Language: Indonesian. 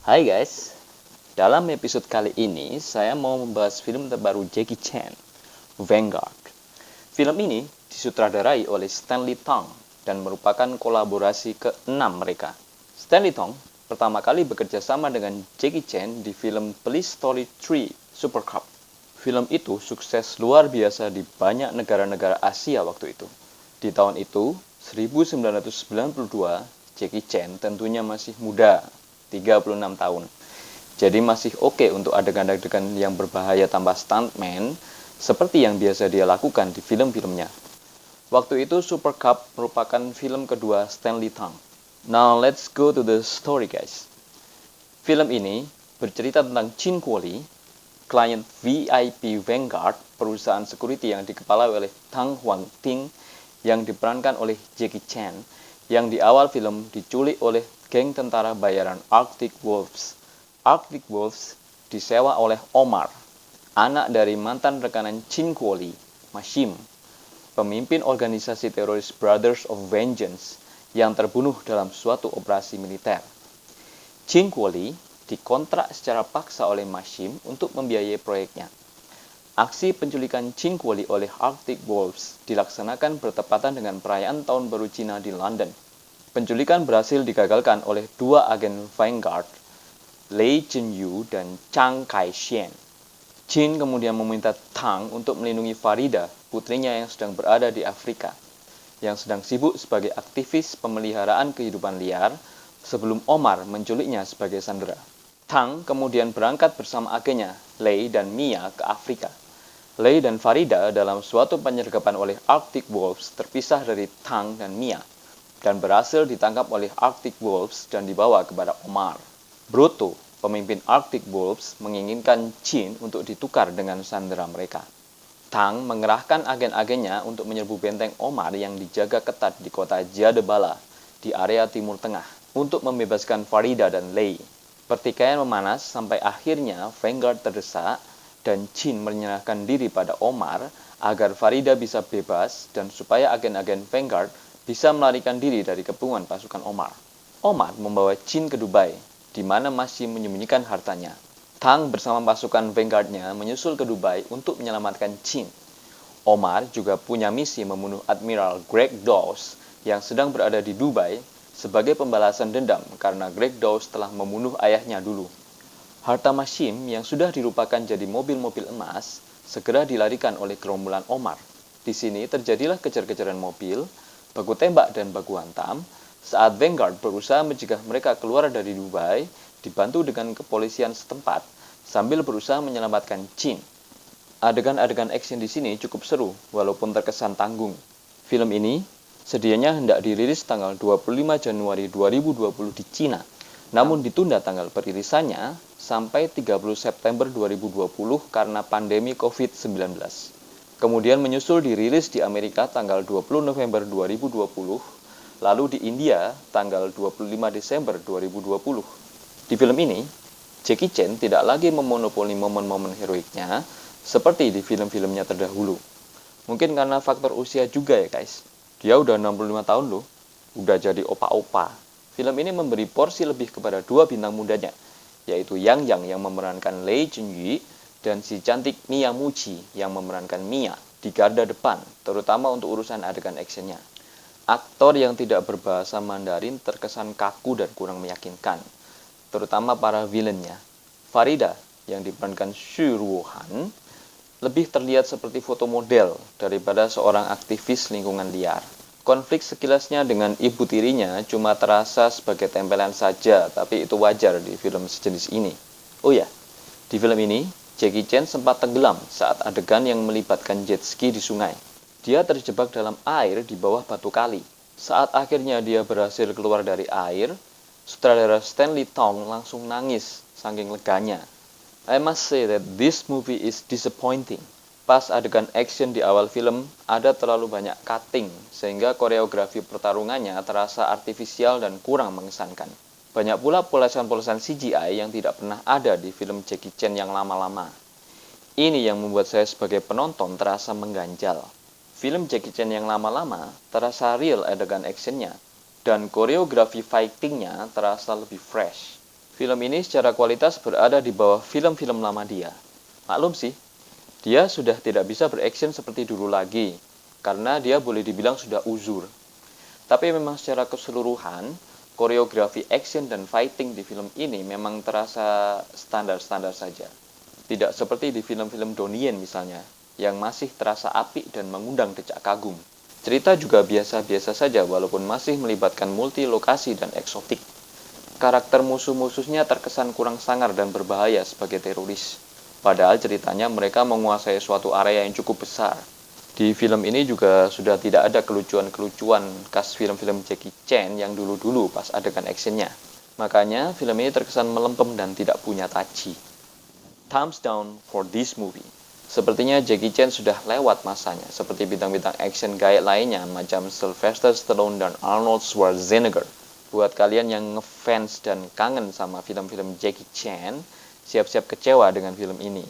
Hai guys, dalam episode kali ini saya mau membahas film terbaru Jackie Chan, Vanguard. Film ini disutradarai oleh Stanley Tong dan merupakan kolaborasi ke-6 mereka. Stanley Tong pertama kali bekerja sama dengan Jackie Chan di film Police Story 3 Super Cop. Film itu sukses luar biasa di banyak negara-negara Asia waktu itu. Di tahun itu, 1992, Jackie Chan tentunya masih muda, 36 tahun. Jadi masih oke untuk adegan-adegan yang berbahaya tanpa stuntman, seperti yang biasa dia lakukan di film-filmnya. Waktu itu Super Cop merupakan film kedua Stanley Tong. Now let's go to the story guys. Film ini bercerita tentang Chin Kuo-li, klien VIP Vanguard, perusahaan security yang dikepalai oleh Tang Huang-ting yang diperankan oleh Jackie Chan, yang di awal film diculik oleh geng tentara bayaran Arctic Wolves. Arctic Wolves disewa oleh Omar, anak dari mantan rekanan Chin Kuo-li, Mashim, pemimpin organisasi teroris Brothers of Vengeance yang terbunuh dalam suatu operasi militer. Chin Kuo-li dikontrak secara paksa oleh Mashim untuk membiayai proyeknya. Aksi penculikan Chin Kuo-li oleh Arctic Wolves dilaksanakan bertepatan dengan perayaan Tahun Baru Cina di London. Penculikan berhasil digagalkan oleh dua agen Vanguard, Lei Chunyu dan Chiang Kai-shek. Chin kemudian meminta Tang untuk melindungi Farida, putrinya yang sedang berada di Afrika, yang sedang sibuk sebagai aktivis pemeliharaan kehidupan liar sebelum Omar menculiknya sebagai sandera. Tang kemudian berangkat bersama agennya, Lei dan Mia, ke Afrika. Lei dan Farida dalam suatu penyergapan oleh Arctic Wolves terpisah dari Tang dan Mia, dan berhasil ditangkap oleh Arctic Wolves dan dibawa kepada Omar. Broto, pemimpin Arctic Wolves, menginginkan Chin untuk ditukar dengan sandera mereka. Tang mengerahkan agen-agennya untuk menyerbu benteng Omar yang dijaga ketat di kota Jadebala di area Timur Tengah untuk membebaskan Farida dan Lei. Pertikaian memanas sampai akhirnya Vanguard terdesak dan Chin menyerahkan diri pada Omar agar Farida bisa bebas dan supaya agen-agen Vanguard bisa melarikan diri dari kepungan pasukan Omar. Omar membawa Chin ke Dubai, di mana masih menyembunyikan hartanya. Tang bersama pasukan Vanguard-nya menyusul ke Dubai untuk menyelamatkan Chin. Omar juga punya misi membunuh Admiral Greg Dawes yang sedang berada di Dubai sebagai pembalasan dendam karena Greg Dawes telah membunuh ayahnya dulu. Harta Mashim yang sudah dirupakan jadi mobil-mobil emas segera dilarikan oleh gerombolan Omar. Di sini terjadilah kejar-kejaran mobil, baku tembak dan baku hantam saat Vanguard berusaha mencegah mereka keluar dari Dubai dibantu dengan kepolisian setempat sambil berusaha menyelamatkan Chin. Adegan-adegan action di sini cukup seru walaupun terkesan tanggung. Film ini sedianya hendak dirilis tanggal 25 Januari 2020 di Cina, namun ditunda tanggal perilisannya sampai 30 September 2020 karena pandemi COVID-19. Kemudian menyusul dirilis di Amerika tanggal 20 November 2020, lalu di India tanggal 25 Desember 2020. Di film ini, Jackie Chan tidak lagi memonopoli momen-momen heroiknya seperti di film-filmnya terdahulu. Mungkin karena faktor usia juga ya guys. Dia udah 65 tahun loh, udah jadi opa-opa. Film ini memberi porsi lebih kepada dua bintang mudanya, yaitu Yang yang memerankan Lei Chunyi dan si cantik Mia Muji yang memerankan Mia di garda depan, terutama untuk urusan adegan actionnya. Aktor yang tidak berbahasa Mandarin terkesan kaku dan kurang meyakinkan, terutama para villainnya. Farida yang diperankan Xu Ruohan lebih terlihat seperti foto model daripada seorang aktivis lingkungan liar. Konflik sekilasnya dengan ibu tirinya cuma terasa sebagai tempelan saja, tapi itu wajar di film sejenis ini. Oh ya, di film ini Jackie Chan sempat tenggelam saat adegan yang melibatkan jet ski di sungai. Dia terjebak dalam air di bawah batu kali. Saat akhirnya dia berhasil keluar dari air, sutradara Stanley Tong langsung nangis saking leganya. I must say that this movie is disappointing. Pas adegan action di awal film, ada terlalu banyak cutting, sehingga koreografi pertarungannya terasa artifisial dan kurang mengesankan. Banyak pula polesan-polesan CGI yang tidak pernah ada di film Jackie Chan yang lama-lama. Ini yang membuat saya sebagai penonton terasa mengganjal. Film Jackie Chan yang lama-lama terasa real adegan actionnya, dan koreografi fightingnya terasa lebih fresh. Film ini secara kualitas berada di bawah film-film lama dia. Maklum sih, dia sudah tidak bisa beraction seperti dulu lagi, karena dia boleh dibilang sudah uzur. Tapi memang secara keseluruhan, koreografi action dan fighting di film ini memang terasa standar-standar saja. Tidak seperti di film-film Donnie Yen misalnya, yang masih terasa apik dan mengundang decak kagum. Cerita juga biasa-biasa saja walaupun masih melibatkan multi lokasi dan eksotik. Karakter musuh-musuhnya terkesan kurang sangar dan berbahaya sebagai teroris. Padahal ceritanya mereka menguasai suatu area yang cukup besar. Di film ini juga sudah tidak ada kelucuan-kelucuan khas film-film Jackie Chan yang dulu-dulu pas adegan actionnya. Makanya film ini terkesan melempem dan tidak punya taji. Thumbs down for this movie. Sepertinya Jackie Chan sudah lewat masanya, seperti bintang-bintang action gaya lainnya macam Sylvester Stallone dan Arnold Schwarzenegger. Buat kalian yang ngefans dan kangen sama film-film Jackie Chan, siap-siap kecewa dengan film ini.